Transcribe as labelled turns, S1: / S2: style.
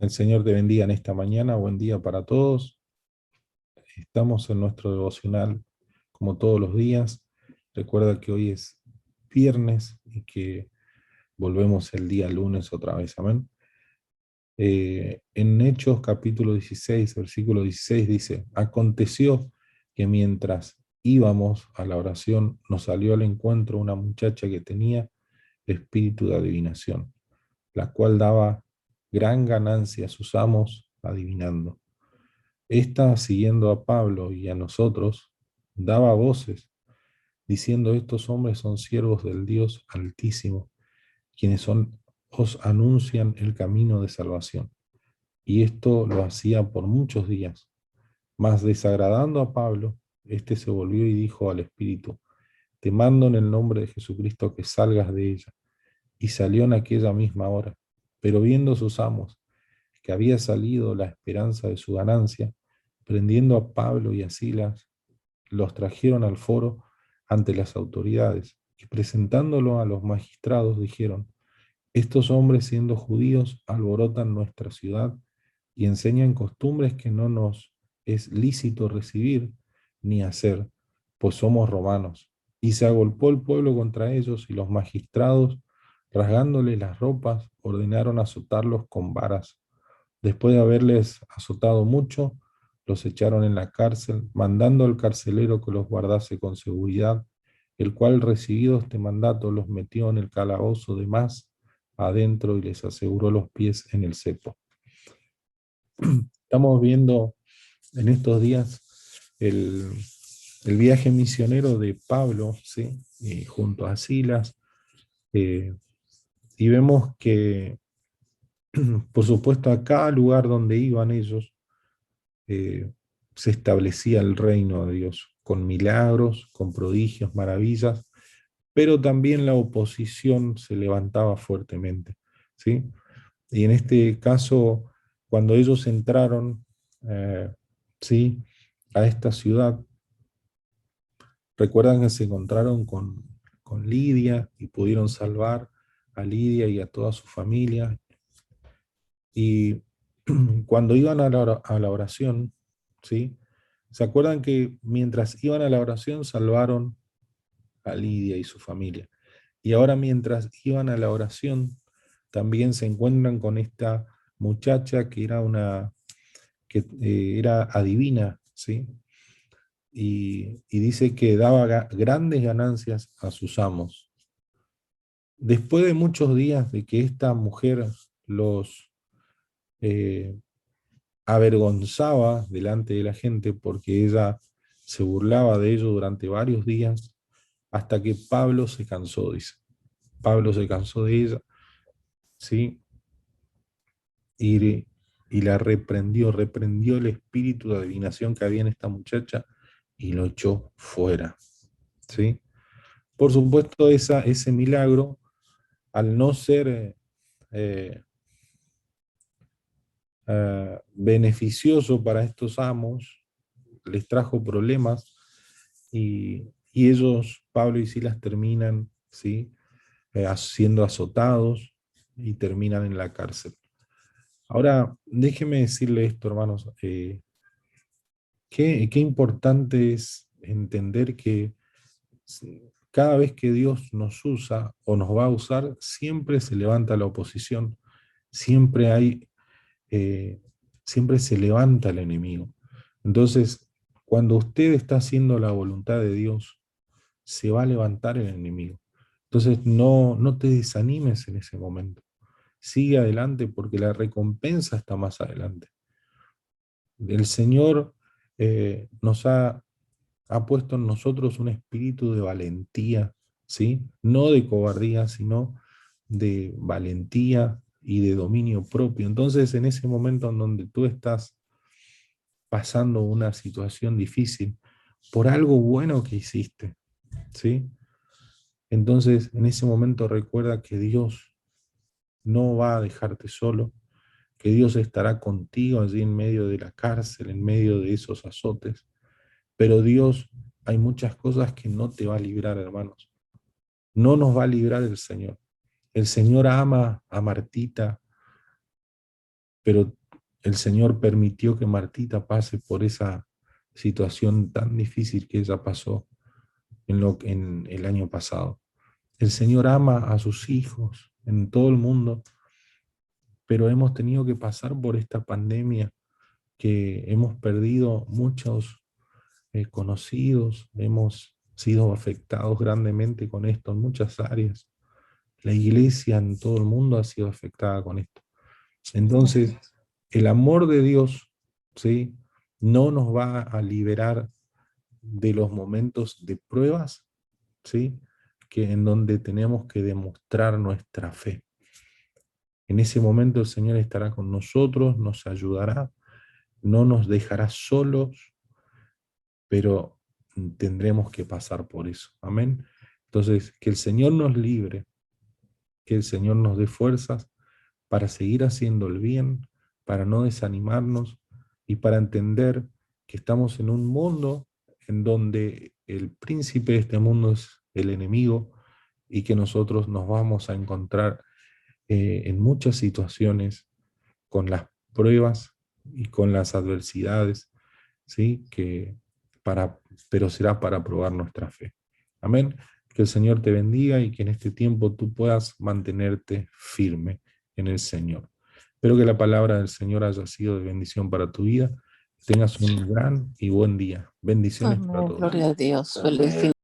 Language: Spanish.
S1: El Señor te bendiga en esta mañana. Buen día para todos. Estamos en nuestro devocional como todos los días. Recuerda que hoy es viernes y que volvemos el día lunes otra vez. Amén. En Hechos capítulo 16, versículo 16 dice: Aconteció que mientras íbamos a la oración nos salió al encuentro una muchacha que tenía espíritu de adivinación, la cual daba gran ganancia a sus amos adivinando. Esta, siguiendo a Pablo y a nosotros, daba voces, diciendo: estos hombres son siervos del Dios Altísimo, os anuncian el camino de salvación. Y esto lo hacía por muchos días. Mas desagradando a Pablo, éste se volvió y dijo al Espíritu: te mando en el nombre de Jesucristo que salgas de ella. Y salió en aquella misma hora. Pero viendo sus amos que había salido la esperanza de su ganancia, prendiendo a Pablo y a Silas, los trajeron al foro ante las autoridades, y presentándolo a los magistrados dijeron: estos hombres, siendo judíos, alborotan nuestra ciudad y enseñan costumbres que no nos es lícito recibir ni hacer, pues somos romanos. Y se agolpó el pueblo contra ellos, y los magistrados, rasgándole las ropas, ordenaron azotarlos con varas. Después de haberles azotado mucho, los echaron en la cárcel, mandando al carcelero que los guardase con seguridad, el cual, recibido este mandato, los metió en el calabozo de más adentro y les aseguró los pies en el cepo. Estamos viendo en estos días el, el viaje misionero de Pablo, ¿sí? Junto a Silas, eh, y vemos que, por supuesto, a cada lugar donde iban ellos, eh, se establecía el reino de Dios, con milagros, con prodigios, maravillas, pero también la oposición se levantaba fuertemente, ¿sí? Y en este caso, cuando ellos entraron, ¿sí?, a esta ciudad, recuerdan que se encontraron con Lidia y pudieron salvar a Lidia y a toda su familia. Y cuando iban a la oración, ¿sí?, ¿se acuerdan que mientras iban a la oración salvaron a Lidia y su familia? Y ahora mientras iban a la oración, también se encuentran con esta muchacha que era era adivina, ¿sí? Y dice que daba grandes ganancias a sus amos. Después de muchos días de que esta mujer los eh, avergonzaba delante de la gente porque ella se burlaba de ellos durante varios días, hasta que Pablo se cansó, dice. Pablo se cansó de ella, ¿sí? Y, y la reprendió el espíritu de adivinación que había en esta muchacha y lo echó fuera, ¿sí? Por supuesto, ese milagro, al no ser beneficioso para estos amos, les trajo problemas, y ellos, Pablo y Silas, terminan, ¿sí?, siendo azotados y terminan en la cárcel. Ahora, déjeme decirle esto, hermanos, qué importante es entender que cada vez que Dios nos usa o nos va a usar, siempre se levanta la oposición, siempre hay, eh, siempre se levanta el enemigo. Entonces, cuando usted está haciendo la voluntad de Dios, se va a levantar el enemigo. Entonces, no te desanimes en ese momento. Sigue adelante porque la recompensa está más adelante. El Señor ha puesto en nosotros un espíritu de valentía, ¿sí? No de cobardía, sino de valentía y de dominio propio. Entonces, en ese momento en donde tú estás pasando una situación difícil por algo bueno que hiciste, ¿sí? Entonces, en ese momento recuerda que Dios no va a dejarte solo, que Dios estará contigo allí en medio de la cárcel, en medio de esos azotes. Pero Dios, hay muchas cosas que no te va a librar, hermanos. No nos va a librar el Señor. El Señor ama a Martita, pero el Señor permitió que Martita pase por esa situación tan difícil que ella pasó en el año pasado. El Señor ama a sus hijos en todo el mundo, pero hemos tenido que pasar por esta pandemia que hemos perdido muchos conocidos, hemos sido afectados grandemente con esto en muchas áreas. La iglesia en todo el mundo ha sido afectada con esto. Entonces, el amor de Dios, ¿sí?, no nos va a liberar de los momentos de pruebas, ¿sí?, que en donde tenemos que demostrar nuestra fe. En ese momento el Señor estará con nosotros, nos ayudará, no nos dejará solos, pero tendremos que pasar por eso. Amén. Entonces, que el Señor nos libre, que el Señor nos dé fuerzas para seguir haciendo el bien, para no desanimarnos y para entender que estamos en un mundo en donde el príncipe de este mundo es el enemigo y que nosotros nos vamos a encontrar en muchas situaciones con las pruebas y con las adversidades, ¿sí? Pero será para probar nuestra fe. Amén. Que el Señor te bendiga y que en este tiempo tú puedas mantenerte firme en el Señor. Espero que la palabra del Señor haya sido de bendición para tu vida. Tengas un gran y buen día. Bendiciones para
S2: Amén.
S1: todos.
S2: Gloria a Dios. Feliz fin.